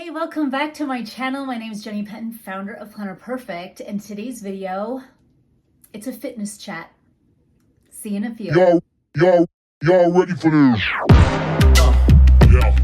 Hey, welcome back to my channel. My name is Jenny Penton, founder of Planner Perfect, and today's video, it's a fitness chat. See you in a few. Y'all ready for this? Yeah.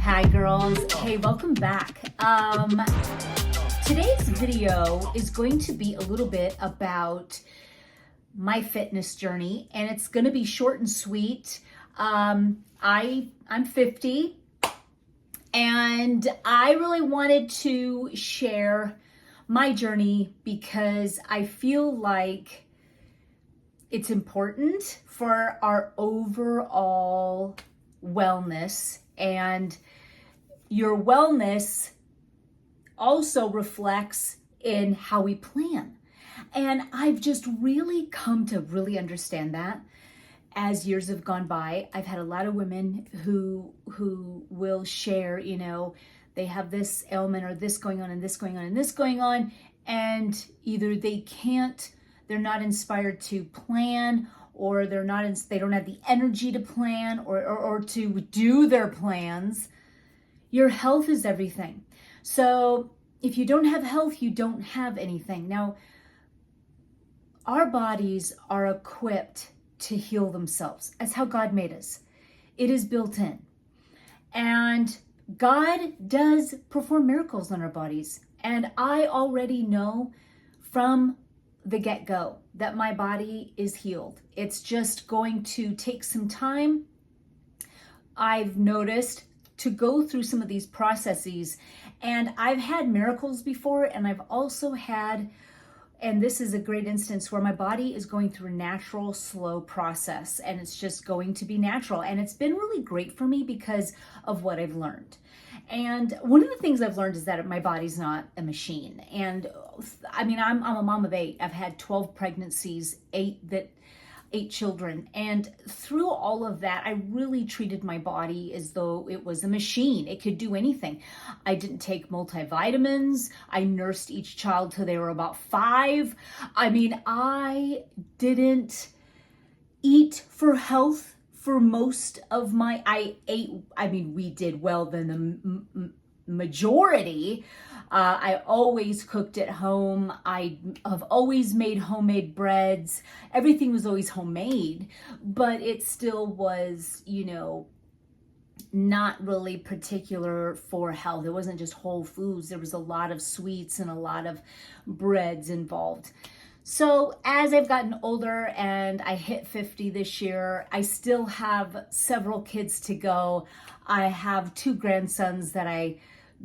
Hi girls. Hey, welcome back. Today's video is going to be a little bit about my fitness journey, and it's going to be short and sweet. I'm 50, and I really wanted to share my journey because I feel like it's important for our overall wellness, and your wellness also reflects in how we plan. And I've just really come to really understand that as years have gone by. I've had a lot of women who will share, they have this ailment or this going on and this going on and this going on, and either they're not inspired to plan, or they don't have the energy to plan or to do their plans. Your health is everything. So if you don't have health, you don't have anything. Now, our bodies are equipped to heal themselves. That's how God made us. It is built in. And God does perform miracles on our bodies. And I already know from the get-go that my body is healed. It's just going to take some time, I've noticed, to go through some of these processes. And I've had miracles before, and I've also had, and this is a great instance where my body is going through a natural, slow process, and it's just going to be natural. And it's been really great for me because of what I've learned. And one of the things I've learned is that my body's not a machine. And I mean, I'm a mom of 8. I've had 12 pregnancies, 8 children. And through all of that, I really treated my body as though it was a machine. It could do anything. I didn't take multivitamins. I nursed each child till they were about 5. I mean, I didn't eat for health for most of we did well than the majority. I always cooked at home. I have always made homemade breads. Everything was always homemade, but it still was, not really particular for health. It wasn't just whole foods. There was a lot of sweets and a lot of breads involved. So as I've gotten older and I hit 50 this year, I still have several kids to go. I have 2 grandsons that I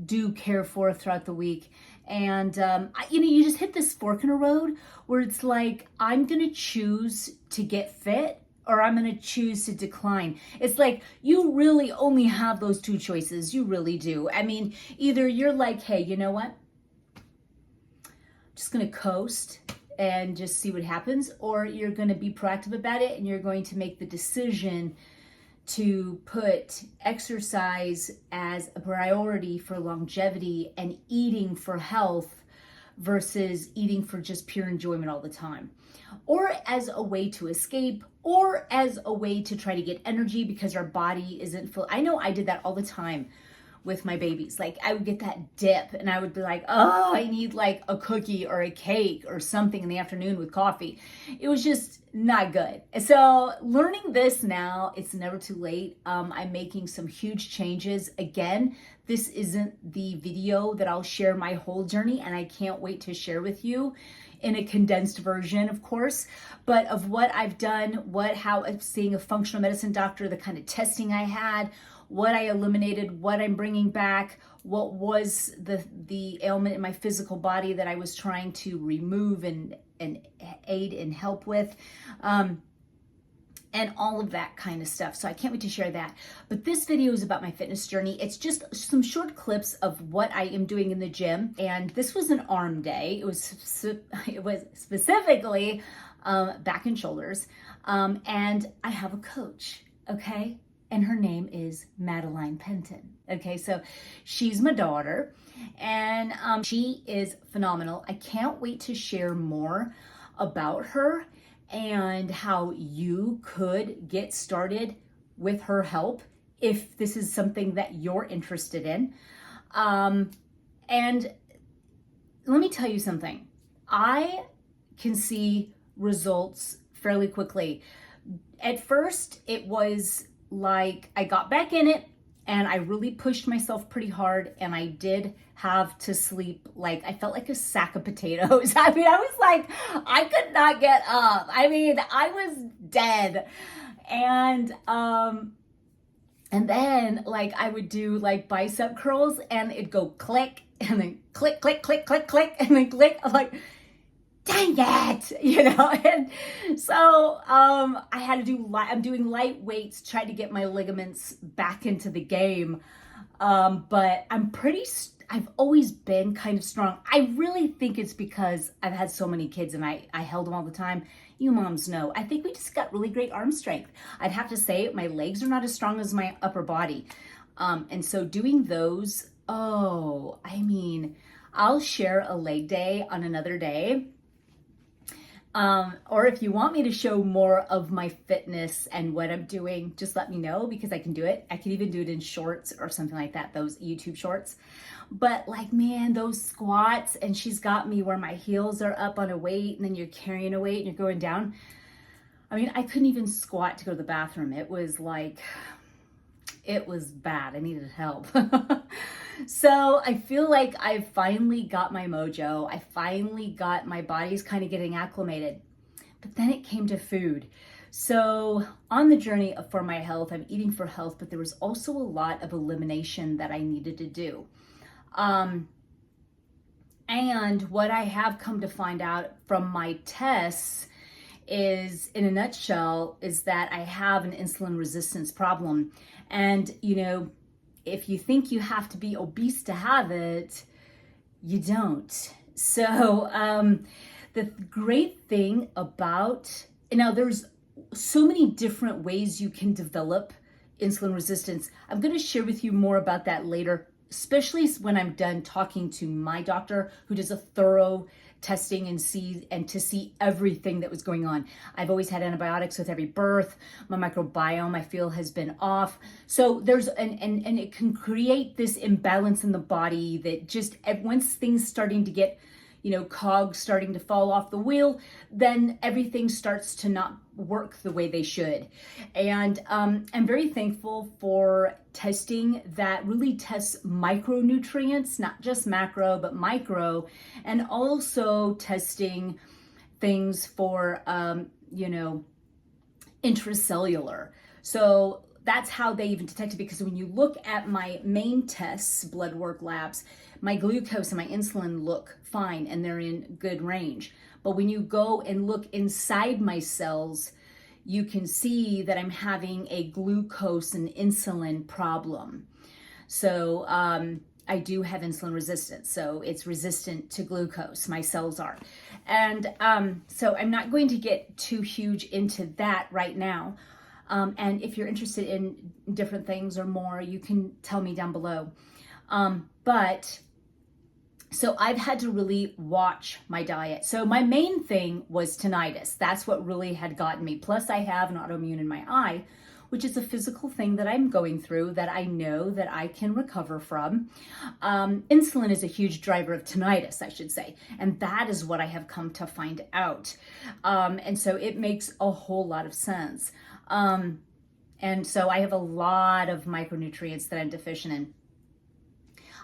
do care for throughout the week. And, you just hit this fork in a road where it's like, I'm going to choose to get fit or I'm going to choose to decline. It's like, you really only have those 2 choices. You really do. I mean, either you're like, hey, you know what? I'm just going to coast and just see what happens, or you're going to be proactive about it and you're going to make the decision to put exercise as a priority for longevity and eating for health versus eating for just pure enjoyment all the time, or as a way to escape, or as a way to try to get energy because our body isn't full. I know I did that all the time with my babies. Like, I would get that dip and I would be like, oh, I need like a cookie or a cake or something in the afternoon with coffee. It was just not good. So learning this now, it's never too late. I'm making some huge changes. Again, this isn't the video that I'll share my whole journey, and I can't wait to share with you in a condensed version, of course, but of what I've done, how I'm seeing a functional medicine doctor, the kind of testing I had, what I eliminated, what I'm bringing back, what was the ailment in my physical body that I was trying to remove and aid and help with, and all of that kind of stuff. So I can't wait to share that. But this video is about my fitness journey. It's just some short clips of what I am doing in the gym. And this was an arm day. It was specifically back and shoulders. And I have a coach, okay? and her name is Madeline Penton. Okay, so she's my daughter, and she is phenomenal. I can't wait to share more about her and how you could get started with her help if this is something that you're interested in. And let me tell you something. I can see results fairly quickly. At first, it was like I got back in it and I really pushed myself pretty hard, and I did have to sleep like I felt like a sack of potatoes. I mean, I was like, I could not get up. I mean, I was dead. And then like I would do like bicep curls and it'd go click and then click, click, click, click, click, and then click. I'm like, dang it, you know? And so I had to do, I'm doing light weights, try to get my ligaments back into the game. But I've always been kind of strong. I really think it's because I've had so many kids and I held them all the time. You moms know. I think we just got really great arm strength. I'd have to say my legs are not as strong as my upper body. And so doing those, I mean, I'll share a leg day on another day. Or if you want me to show more of my fitness and what I'm doing, just let me know because I can do it. I can even do it in shorts or something like that, those YouTube shorts. But like, man, those squats, and she's got me where my heels are up on a weight and then you're carrying a weight and you're going down. I mean, I couldn't even squat to go to the bathroom. It was bad. I needed help. So I feel like I finally got my mojo. I finally got my body's kind of getting acclimated. But then it came to food. So on the journey for my health, I'm eating for health, but there was also a lot of elimination that I needed to do. And what I have come to find out from my tests is, in a nutshell, is that I have an insulin resistance problem. And, you know, if you think you have to be obese to have it, you don't. So the great thing about, now there's so many different ways you can develop insulin resistance. I'm going to share with you more about that later, especially when I'm done talking to my doctor who does a thorough testing and to see everything that was going on. I've always had antibiotics with every birth. My microbiome, I feel, has been off. So there's and it can create this imbalance in the body that just once things starting to get, you know, cogs starting to fall off the wheel, then everything starts to not work the way they should. And I'm very thankful for testing that really tests micronutrients, not just macro, but micro, and also testing things for, you know, intracellular. So that's how they even detect it, because when you look at my main tests, blood work labs, my glucose and my insulin look fine and they're in good range. But when you go and look inside my cells, you can see that I'm having a glucose and insulin problem. So I do have insulin resistance. So it's resistant to glucose, my cells are. And so I'm not going to get too huge into that right now. And if you're interested in different things or more, you can tell me down below. So I've had to really watch my diet. So my main thing was tinnitus. That's what really had gotten me. Plus I have an autoimmune in my eye, which is a physical thing that I'm going through that I know that I can recover from. Insulin is a huge driver of tinnitus, I should say. And that is what I have come to find out. And so it makes a whole lot of sense. And so I have a lot of micronutrients that I'm deficient in.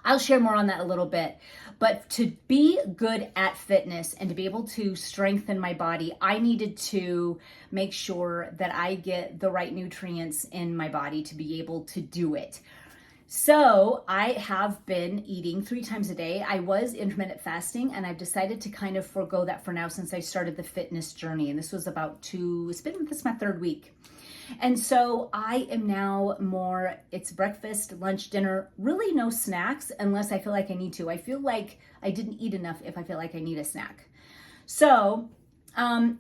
I'll share more on that a little bit, but to be good at fitness and to be able to strengthen my body, I needed to make sure that I get the right nutrients in my body to be able to do it. So I have been eating 3 times a day. I was intermittent fasting, and I've decided to kind of forego that for now since I started the fitness journey. And this was about this is my 3rd week. And so I am now more, it's breakfast, lunch, dinner, really no snacks unless I feel like I need to. I feel like I didn't eat enough if I feel like I need a snack. So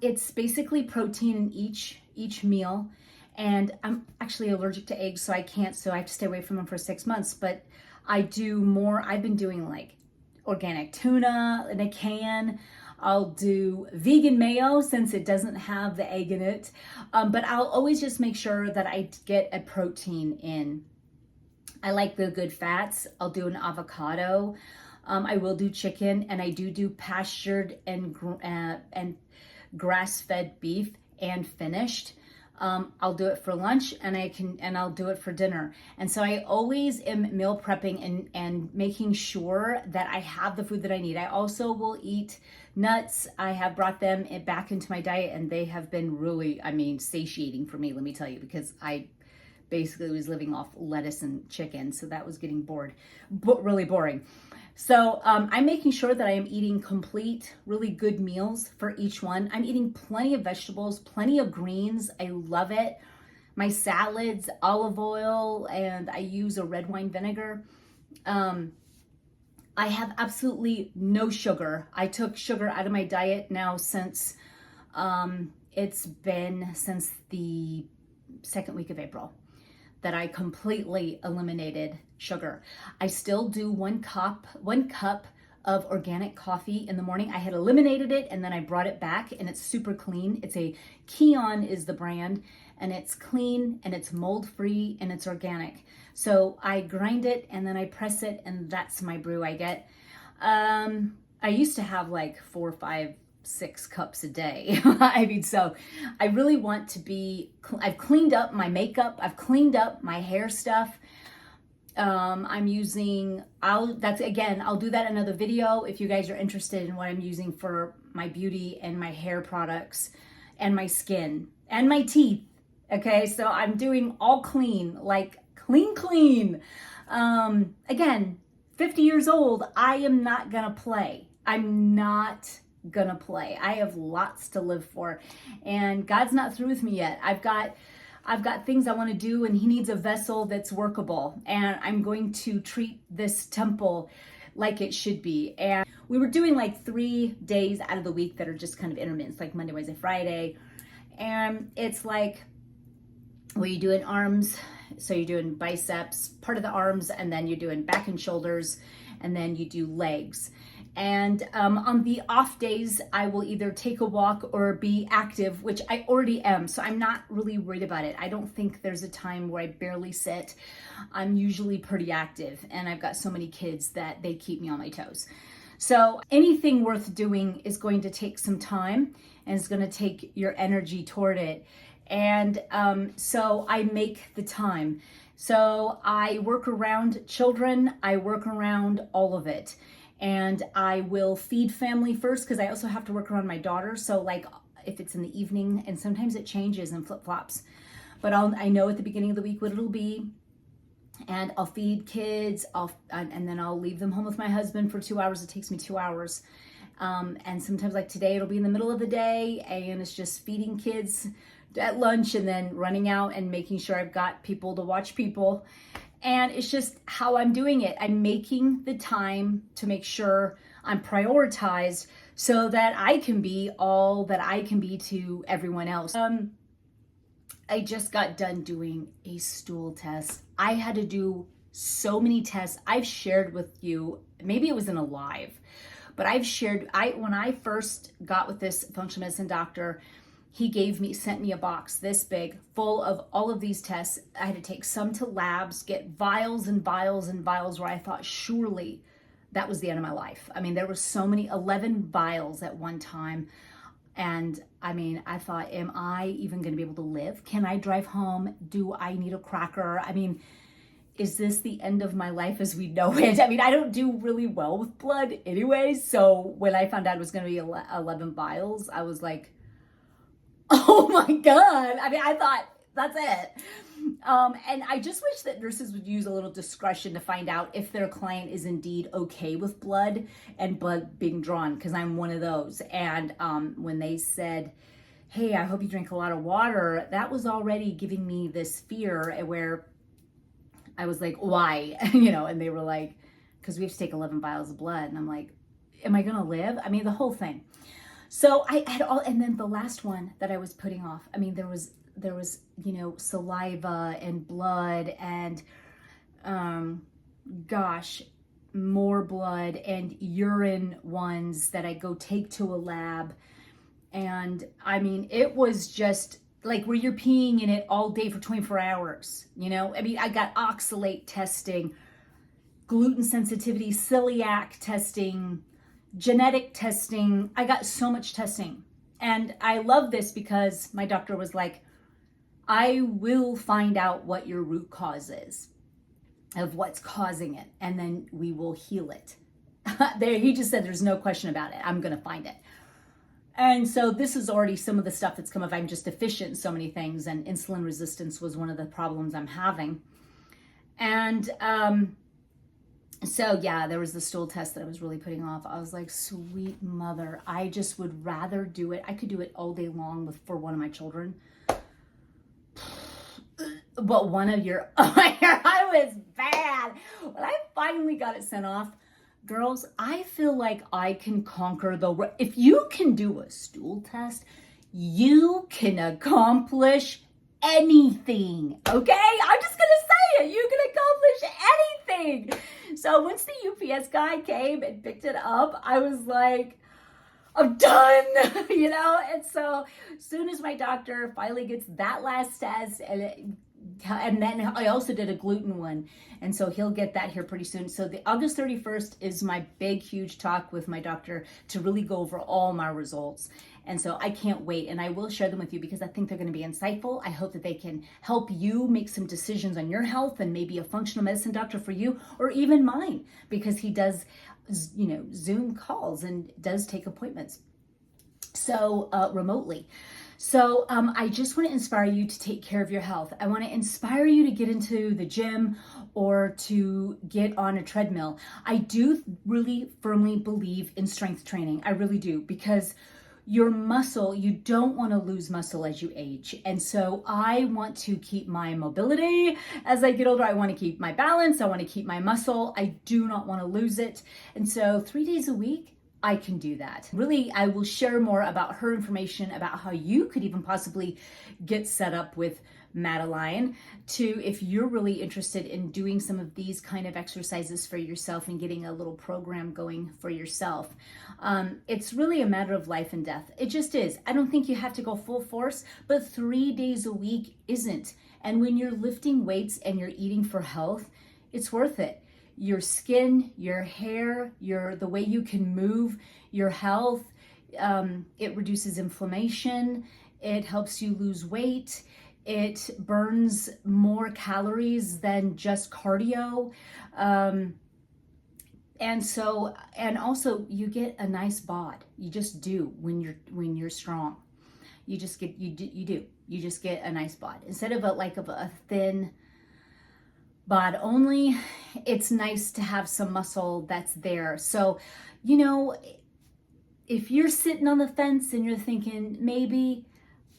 it's basically protein in each meal. And I'm actually allergic to eggs, so I can't, so I have to stay away from them for 6 months. But I do more, I've been doing like organic tuna in a can. I'll do vegan mayo since it doesn't have the egg in it. But I'll always just make sure that I get a protein in. I like the good fats. I'll do an avocado. I will do chicken, and I do pastured and grass-fed beef and finished. I'll do it for lunch, and I'll do it for dinner. And so I always am meal prepping and making sure that I have the food that I need. I also will eat nuts. I have brought them back into my diet, and they have been really, satiating for me, let me tell you, because I basically was living off lettuce and chicken, so that was getting really boring. So I'm making sure that I am eating complete, really good meals for each one. I'm eating plenty of vegetables, plenty of greens. I love it. My salads, olive oil, and I use a red wine vinegar. I have absolutely no sugar. I took sugar out of my diet now since it's been since the second week of April that I completely eliminated sugar. I still do one cup of organic coffee in the morning. I had eliminated it and then I brought it back, and it's super clean. It's a Keon is the brand, and it's clean and it's mold free and it's organic. So I grind it and then I press it, and that's my brew I get. I used to have like 4, 5, 6 cups a day. So I really want to be, I've cleaned up my makeup, I've cleaned up my hair stuff. I'm using, I'll do that in another video if you guys are interested in what I'm using for my beauty and my hair products and my skin and my teeth. Okay, so I'm doing all clean, like clean. Again, 50 years old, I am not gonna play. I'm not gonna play. I have lots to live for, and God's not through with me yet. I've got things I want to do, and he needs a vessel that's workable, and I'm going to treat this temple like it should be. And we were doing like 3 days out of the week that are just kind of intermittent, like Monday, Wednesday, Friday. And it's like, well, you're doing arms, so you're doing biceps, part of the arms, and then you're doing back and shoulders, and then you do legs. And on the off days, I will either take a walk or be active, which I already am. So I'm not really worried about it. I don't think there's a time where I barely sit. I'm usually pretty active, and I've got so many kids that they keep me on my toes. So anything worth doing is going to take some time, and it's going to take your energy toward it. And so I make the time. So I work around children. I work around all of it. And I will feed family first, because I also have to work around my daughter. So like if it's in the evening, and sometimes it changes and flip-flops, but I know at the beginning of the week what it'll be. And I'll feed kids, and then I'll leave them home with my husband for 2 hours. It takes me 2 hours. And sometimes like today, it'll be in the middle of the day, and it's just feeding kids at lunch and then running out and making sure I've got people to watch people. And it's just how I'm doing it. I'm making the time to make sure I'm prioritized so that I can be all that I can be to everyone else. I just got done doing a stool test. I had to do so many tests. I've shared with you, maybe it was in a live, but when I first got with this functional medicine doctor, he sent me a box this big full of all of these tests. I had to take some to labs, get vials and vials and vials, where I thought surely that was the end of my life. There were so many, 11 vials at one time. And I thought, am I even going to be able to live? Can I drive home? Do I need a cracker? Is this the end of my life as we know it? I don't do really well with blood anyway. So when I found out it was going to be 11 vials, I was like, oh my God. I thought that's it. And I just wish that nurses would use a little discretion to find out if their client is indeed okay with blood and blood being drawn, because I'm one of those. And when they said, hey, I hope you drink a lot of water, that was already giving me this fear where I was like, why? And they were like, because we have to take 11 vials of blood. And I'm like, am I going to live? The whole thing. So I had and then the last one that I was putting off, there was saliva and blood and, more blood and urine ones that I go take to a lab. And I mean, it was just like where you're peeing in it all day for 24 hours. I got oxalate testing, gluten sensitivity, celiac testing, genetic testing. I got so much testing. And I love this because my doctor was like, I will find out what your root cause is of what's causing it, and then we will heal it. He just said, there's no question about it. I'm going to find it. And so this is already some of the stuff that's come up. I'm just deficient in so many things, and insulin resistance was one of the problems I'm having. And so yeah, there was the stool test that I was really putting off. I was like, sweet mother, I just would rather do it. I could do it all day long for one of my children. But one of your, I was bad. When I finally got it sent off, girls, I feel like I can conquer if you can do a stool test, you can accomplish anything, okay? I'm just gonna say it, you can accomplish anything. So once the UPS guy came and picked it up, I was like, I'm done, And so as soon as my doctor finally gets that last test, and then I also did a gluten one, and so he'll get that here pretty soon. So the August 31st is my big, huge talk with my doctor to really go over all my results. And so I can't wait, and I will share them with you because I think they're going to be insightful. I hope that they can help you make some decisions on your health, and maybe a functional medicine doctor for you, or even mine, because he does, Zoom calls and does take appointments. So remotely. So I just want to inspire you to take care of your health. I want to inspire you to get into the gym or to get on a treadmill. I do really firmly believe in strength training. I really do, because your muscle, you don't want to lose muscle as you age. And so I want to keep my mobility as I get older. I want to keep my balance. I want to keep my muscle. I do not want to lose it. And so 3 days a week, I can do that. Really, I will share more about her information about how you could even possibly get set up with Madeline if you're really interested in doing some of these kind of exercises for yourself and getting a little program going for yourself. It's really a matter of life and death. It just is. I don't think you have to go full force, but 3 days a week isn't. And when you're lifting weights and you're eating for health, it's worth it. Your skin, your hair, the way you can move, your health, it reduces inflammation, it helps you lose weight, it burns more calories than just cardio, and also you get a nice bod. You just do when you're strong. You just get a nice bod instead of a thin bod only. It's nice to have some muscle that's there. So, if you're sitting on the fence and you're thinking, maybe,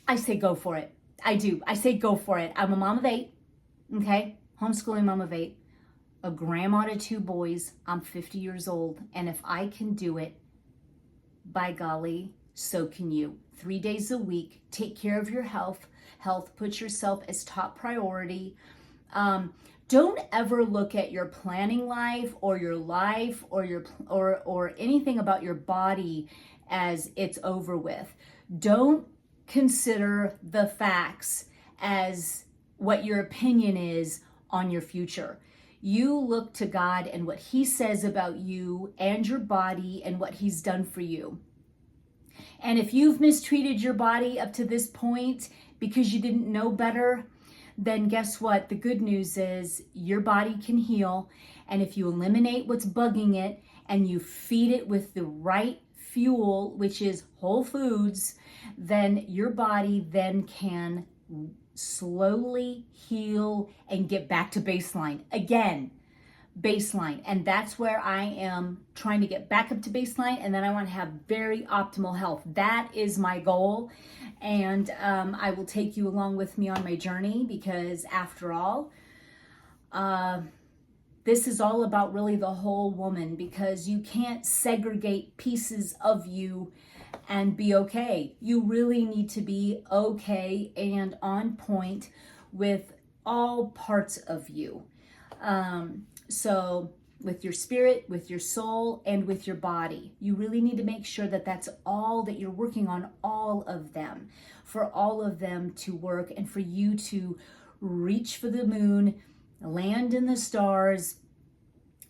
I say go for it. I do. I say go for it. I'm a mom of 8, okay? Homeschooling mom of 8, a grandma to 2 boys. I'm 50 years old. And if I can do it, by golly, so can you. 3 days a week, take care of your health, put yourself as top priority. Don't ever look at your planning life or or anything about your body as it's over with. Don't consider the facts as what your opinion is on your future. You look to God and what He says about you and your body and what He's done for you. And if you've mistreated your body up to this point because you didn't know better, then guess what? The good news is your body can heal. And if you eliminate what's bugging it and you feed it with the right fuel, which is whole foods, then your body then can slowly heal and get back to baseline. Again, baseline. And that's where I am trying to get back up to baseline. And then I want to have very optimal health. That is my goal. And I will take you along with me on my journey because after all, this is all about really the whole woman, because you can't segregate pieces of you and be okay. You really need to be okay and on point with all parts of you. So with your spirit, with your soul, and with your body. You really need to make sure that that's all that you're working on, all of them, for all of them to work and for you to reach for the moon, land in the stars,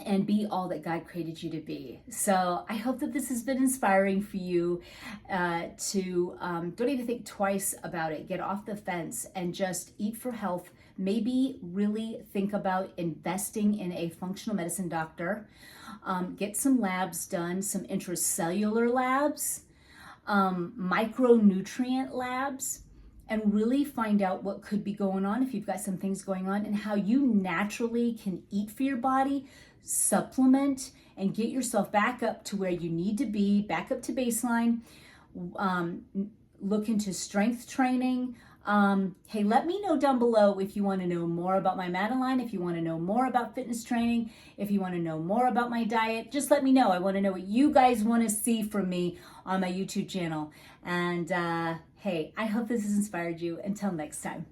and be all that God created you to be. So I hope that this has been inspiring for you to don't even think twice about it. Get off the fence and just eat for health. Maybe really think about investing in a functional medicine doctor. Get some labs done, some intracellular labs, micronutrient labs, and really find out what could be going on if you've got some things going on and how you naturally can eat for your body, supplement, and get yourself back up to where you need to be, back up to baseline. Look into strength training. Hey, let me know down below if you want to know more about my Madeline, if you want to know more about fitness training, if you want to know more about my diet. Just let me know. I want to know what you guys want to see from me on my YouTube channel. And hey, I hope this has inspired you. Until next time.